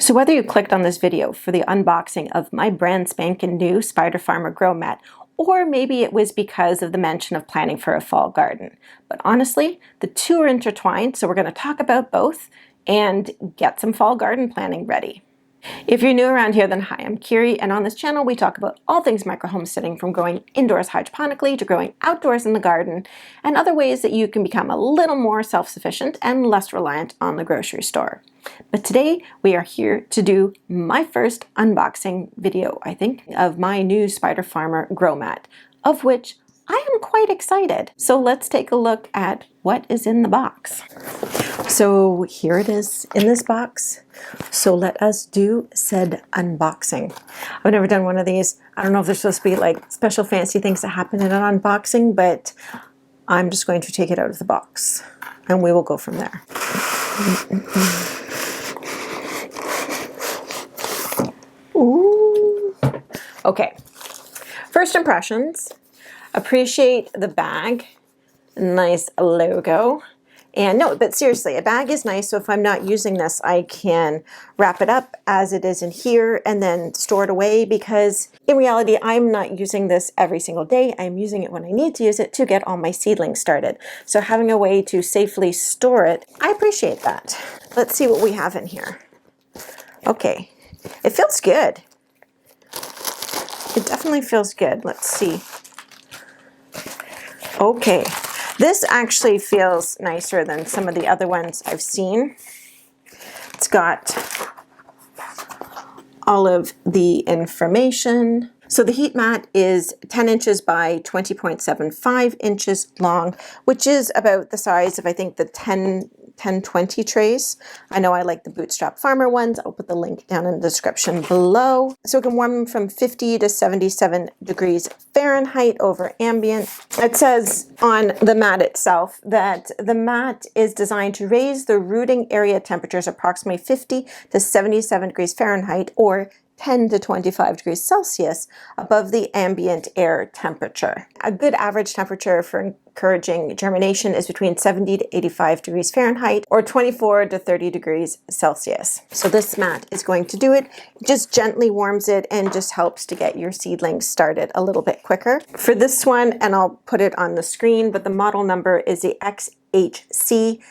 So whether you clicked on this video for the unboxing of my brand spanking new Spider Farmer grow mat, or maybe it was because of the mention of planning for a fall garden. But honestly, the two are intertwined, so we're going to talk about both and get some fall garden planning ready. If you're new around here, then hi, I'm Kiri, and on this channel we talk about all things micro homesteading, from growing indoors hydroponically to growing outdoors in the garden, and other ways that you can become a little more self-sufficient and less reliant on the grocery store. But today we are here to do my first unboxing video, I think, of my new Spider Farmer grow mat, of which I am quite excited. So let's take a look at what is in the box. So here it is in this box. So let us do said unboxing. I've never done one of these. I don't know if there's supposed to be like special fancy things that happen in an unboxing, but I'm just going to take it out of the box and we will go from there. Ooh. Okay, first impressions. Appreciate the bag, nice logo. And no, but seriously, a bag is nice, so if I'm not using this, I can wrap it up as it is in here and then store it away, because in reality, I'm not using this every single day. I'm using it when I need to use it to get all my seedlings started. So having a way to safely store it, I appreciate that. Let's see what we have in here. Okay, it feels good. It definitely feels good. Let's see. Okay. This actually feels nicer than some of the other ones I've seen. It's got all of the information. So the heat mat is 10 inches by 20.75 inches long, which is about the size of, I think, the 10-20 trays. I know I like the Bootstrap Farmer ones. I'll put the link down in the description below. So it can warm them from 50 to 77 degrees Fahrenheit over ambient. It says on the mat itself that the mat is designed to raise the rooting area temperatures approximately 50 to 77 degrees Fahrenheit or 10 to 25 degrees Celsius above the ambient air temperature. A good average temperature for encouraging germination is between 70 to 85 degrees Fahrenheit or 24 to 30 degrees Celsius. So this mat is going to do it. It just gently warms it and just helps to get your seedlings started a little bit quicker. For this one, and I'll put it on the screen, but the model number is the XHC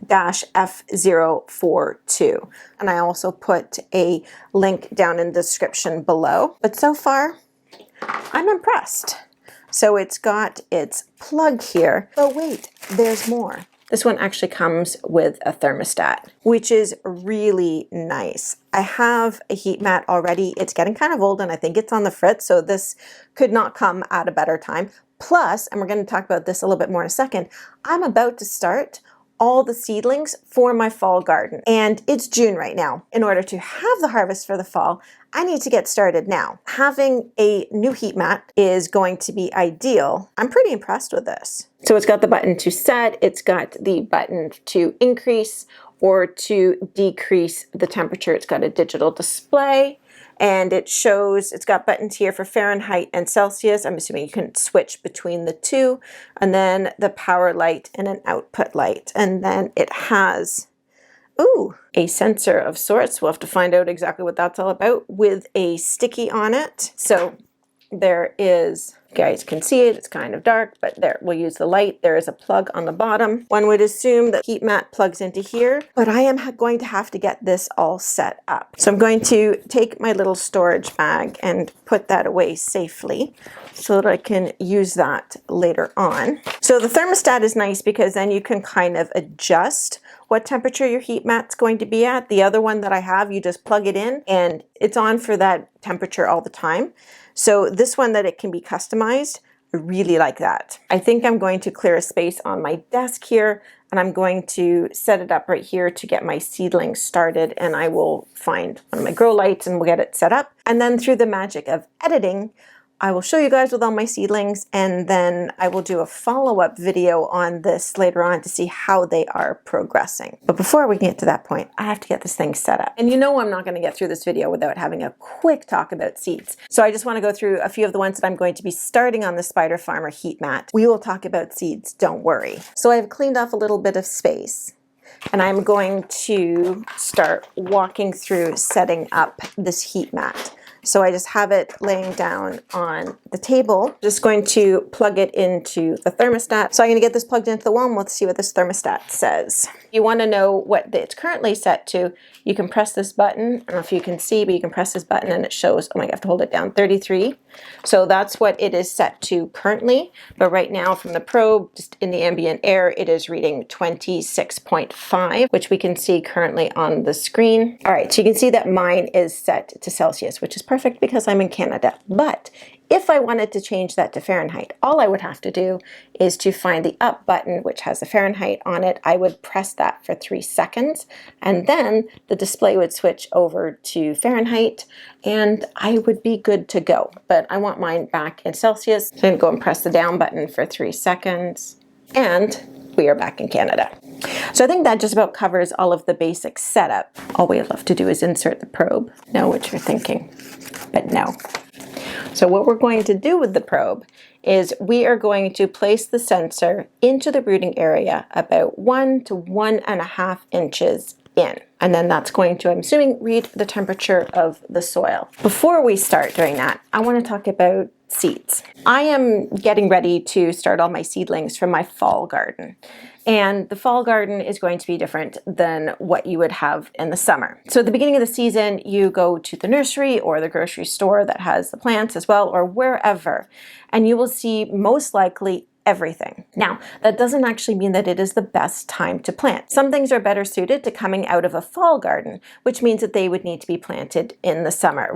F042, and I also put a link down in the description below. But so far I'm impressed. So it's got its plug here. Oh wait, there's more. This one actually comes with a thermostat, which is really nice. I have a heat mat already. It's getting kind of old and I think it's on the fritz, so this could not come at a better time. Plus, and we're going to talk about this a little bit more in a second, I'm about to start all the seedlings for my fall garden. And it's June right now. In order to have the harvest for the fall, I need to get started now. Having a new heat mat is going to be ideal. I'm pretty impressed with this. So it's got the button to set, it's got the button to increase or to decrease the temperature. It's got a digital display. And it shows, it's got buttons here for Fahrenheit and Celsius. I'm assuming you can switch between the two. And then the power light and an output light. And then it has, ooh, a sensor of sorts. We'll have to find out exactly what that's all about, with a sticky on it. So there is, you guys can see it, it's kind of dark, but there, we'll use the light. There is a plug on the bottom. One would assume that heat mat plugs into here, but I am going to have to get this all set up. So I'm going to take my little storage bag and put that away safely so that I can use that later on. So the thermostat is nice because then you can kind of adjust what temperature your heat mat's going to be at. The other one that I have, you just plug it in and it's on for that temperature all the time. So this one that it can be customized, I really like that. I think I'm going to clear a space on my desk here and I'm going to set it up right here to get my seedlings started, and I will find one of my grow lights and we'll get it set up. And then through the magic of editing, I will show you guys with all my seedlings, and then I will do a follow-up video on this later on to see how they are progressing. But before we get to that point, I have to get this thing set up. And you know I'm not going to get through this video without having a quick talk about seeds. So I just want to go through a few of the ones that I'm going to be starting on the Spider Farmer heat mat. We will talk about seeds, don't worry. So I've cleaned off a little bit of space. and I'm going to start walking through setting up this heat mat. So I just have it laying down on the table. Just going to plug it into the thermostat. So I'm going to get this plugged into the wall and we'll see what this thermostat says. If you want to know what it's currently set to, you can press this button. I don't know if you can see, but you can press this button and it shows, oh my God, I have to hold it down, 33. So that's what it is set to currently. But right now from the probe, just in the ambient air, it is reading 26.5, which we can see currently on the screen. All right, so you can see that mine is set to Celsius, which is perfect because I'm in Canada. But if I wanted to change that to Fahrenheit, all I would have to do is to find the up button, which has the Fahrenheit on it. I would press that for 3 seconds, and then the display would switch over to Fahrenheit, and I would be good to go. But I want mine back in Celsius. So I'm going to go and press the down button for 3 seconds, and we are back in Canada. So I think that just about covers all of the basic setup. All we have left to do is insert the probe. Know what you're thinking, but no. So what we're going to do with the probe is we are going to place the sensor into the rooting area about 1 to 1.5 inches in. And then that's going to, I'm assuming, read the temperature of the soil. Before we start doing that, I want to talk about seeds. I am getting ready to start all my seedlings from my fall garden. And the fall garden is going to be different than what you would have in the summer. So at the beginning of the season, you go to the nursery or the grocery store that has the plants as well, or wherever, and you will see most likely everything. Now, that doesn't actually mean that it is the best time to plant. Some things are better suited to coming out of a fall garden, which means that they would need to be planted in the summer,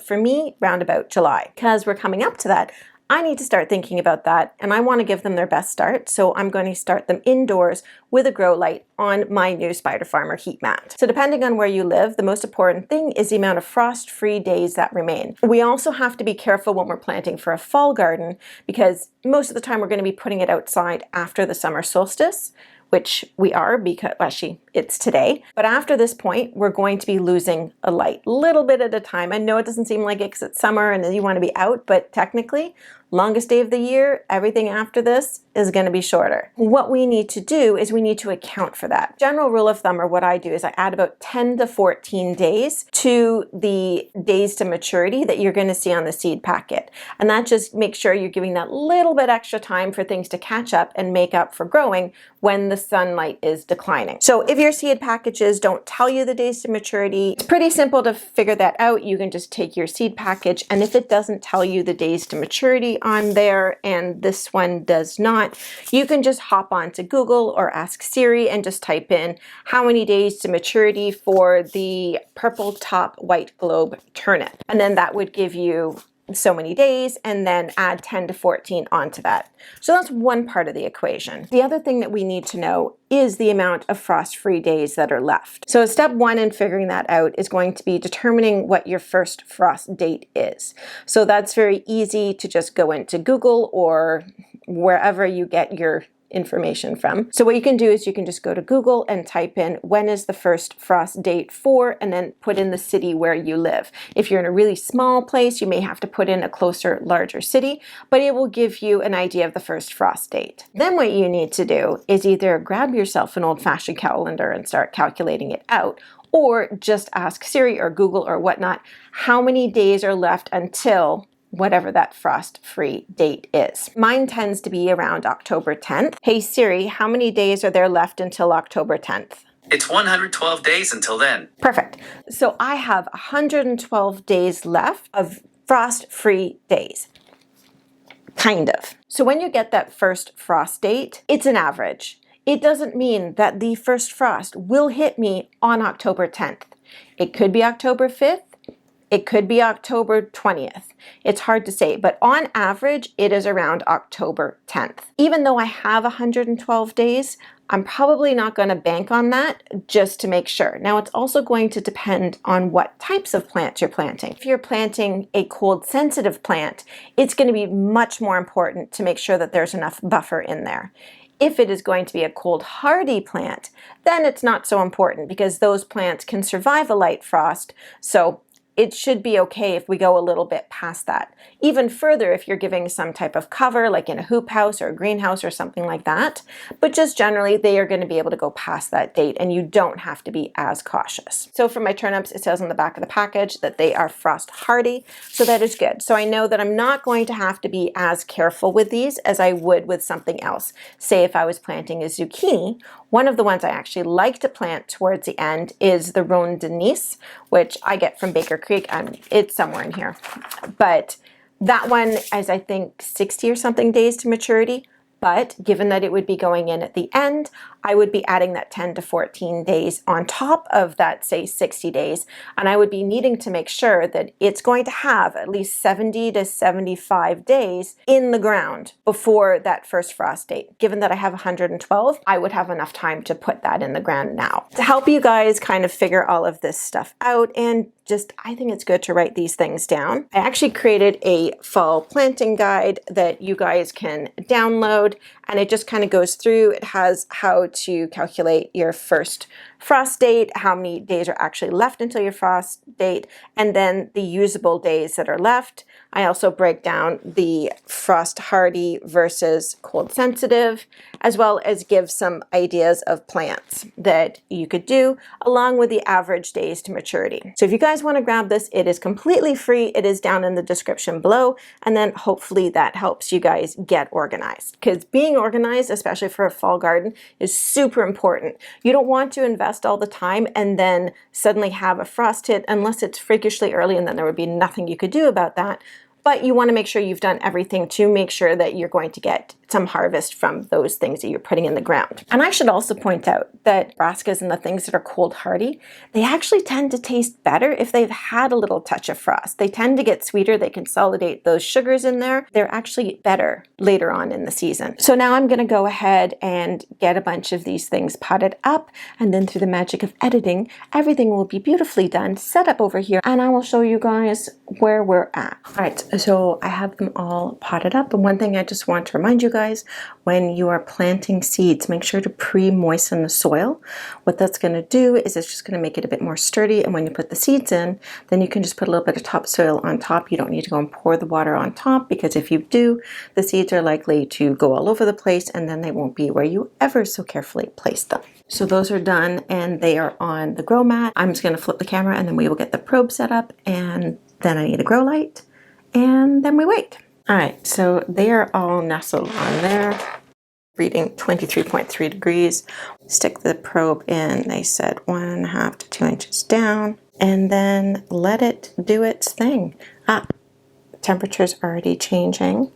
for me, round about July. Because we're coming up to that, I need to start thinking about that, and I want to give them their best start, so I'm going to start them indoors with a grow light on my new Spider Farmer heat mat. So depending on where you live, the most important thing is the amount of frost-free days that remain. We also have to be careful when we're planting for a fall garden, because most of the time we're going to be putting it outside after the summer solstice, which we are because, actually, it's today. But after this point, we're going to be losing a light, little bit at a time. I know it doesn't seem like it because it's summer and you want to be out, but technically, longest day of the year, everything after this is going to be shorter. What we need to do is we need to account for that. General rule of thumb, or what I do, is I add about 10 to 14 days to the days to maturity that you're going to see on the seed packet. And that just makes sure you're giving that little bit extra time for things to catch up and make up for growing when the sunlight is declining. So if your seed packages don't tell you the days to maturity, it's pretty simple to figure that out. You can just take your seed package, and if it doesn't tell you the days to maturity on there, and this one does not, you can just hop on to Google or ask Siri and just type in how many days to maturity for the purple top white globe turnip. And then that would give you so many days, and then add 10 to 14 onto that. So that's one part of the equation. The other thing that we need to know is the amount of frost-free days that are left. So step one in figuring that out is going to be determining what your first frost date is. So that's very easy to just go into Google or wherever you get your information from. So what you can do is you can just go to Google and type in when is the first frost date for, and then put in the city where you live. If you're in a really small place, you may have to put in a closer, larger city, but it will give you an idea of the first frost date. Then what you need to do is either grab yourself an old-fashioned calendar and start calculating it out, or just ask Siri or Google or whatnot, how many days are left until whatever that frost-free date is. Mine tends to be around October 10th. Hey Siri, how many days are there left until October 10th? It's 112 days until then. Perfect. So I have 112 days left of frost-free days. Kind of. So when you get that first frost date, it's an average. It doesn't mean that the first frost will hit me on October 10th. It could be October 5th. It could be October 20th. It's hard to say, but on average, it is around October 10th. Even though I have 112 days, I'm probably not going to bank on that just to make sure. Now, it's also going to depend on what types of plants you're planting. If you're planting a cold-sensitive plant, it's going to be much more important to make sure that there's enough buffer in there. If it is going to be a cold hardy plant, then it's not so important because those plants can survive a light frost. So it should be okay if we go a little bit past that. Even further if you're giving some type of cover, like in a hoop house or a greenhouse or something like that. But just generally, they are going to be able to go past that date and you don't have to be as cautious. So for my turnips, it says on the back of the package that they are frost hardy. So that is good. So I know that I'm not going to have to be as careful with these as I would with something else. Say if I was planting a zucchini, one of the ones I actually like to plant towards the end is the Ronde Denise, which I get from Baker Creek. It's somewhere in here. But that one is, I think, 60 or something days to maturity. But given that it would be going in at the end, I would be adding that 10 to 14 days on top of that, say 60 days. And I would be needing to make sure that it's going to have at least 70 to 75 days in the ground before that first frost date. Given that I have 112, I would have enough time to put that in the ground now. To help you guys kind of figure all of this stuff out, and just, I think it's good to write these things down. I actually created a fall planting guide that you guys can download, and it just kind of goes through. It has how to calculate your first frost date, how many days are actually left until your frost date, and then the usable days that are left. I also break down the frost hardy versus cold sensitive, as well as give some ideas of plants that you could do along with the average days to maturity. So if you guys want to grab this, it is completely free. It is down in the description below, and then hopefully that helps you guys get organized, because being organized, especially for a fall garden, is super important. You don't want to invest all the time and then suddenly have a frost hit unless it's freakishly early, and then there would be nothing you could do about that. But you want to make sure you've done everything to make sure that you're going to get some harvest from those things that you're putting in the ground. And I should also point out that brassicas and the things that are cold hardy, they actually tend to taste better if they've had a little touch of frost. They tend to get sweeter. They consolidate those sugars in there. They're actually better later on in the season. So now I'm going to go ahead and get a bunch of these things potted up, and then through the magic of editing, everything will be beautifully done, set up over here, and I will show you guys where we're at. All right, so I have them all potted up, and one thing I just want to remind you guys, when you are planting seeds, make sure to pre-moisten the soil. What that's going to do is it's just going to make it a bit more sturdy, and when you put the seeds in, then you can just put a little bit of topsoil on top. You don't need to go and pour the water on top, because if you do, the seeds are likely to go all over the place, and then they won't be where you ever so carefully placed them. So those are done, and they are on the grow mat. I'm just going to flip the camera, and then we will get the probe set up, and then I need a grow light, and then we wait. All right, so they are all nestled on there, reading 23.3 degrees. Stick the probe in, they said 1.5 to 2 inches down, and then let it do its thing. Temperature's already changing.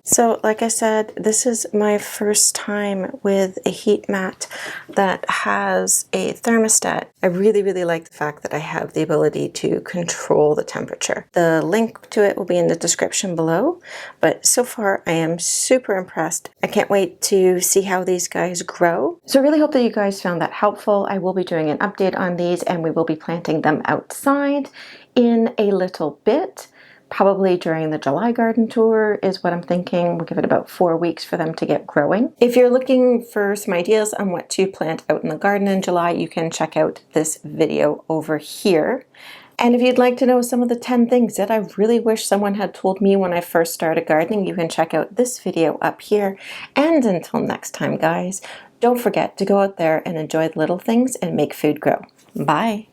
So like I said, this is my first time with a heat mat that has a thermostat. I really, really like the fact that I have the ability to control the temperature. The link to it will be in the description below, but so far I am super impressed. I can't wait to see how these guys grow. So I really hope that you guys found that helpful. I will be doing an update on these, and we will be planting them outside in a little bit. Probably during the July garden tour is what I'm thinking. We'll give it about 4 weeks for them to get growing. If you're looking for some ideas on what to plant out in the garden in July, you can check out this video over here. And if you'd like to know some of the 10 things that I really wish someone had told me when I first started gardening, you can check out this video up here. And until next time, guys, don't forget to go out there and enjoy the little things and make food grow. Bye.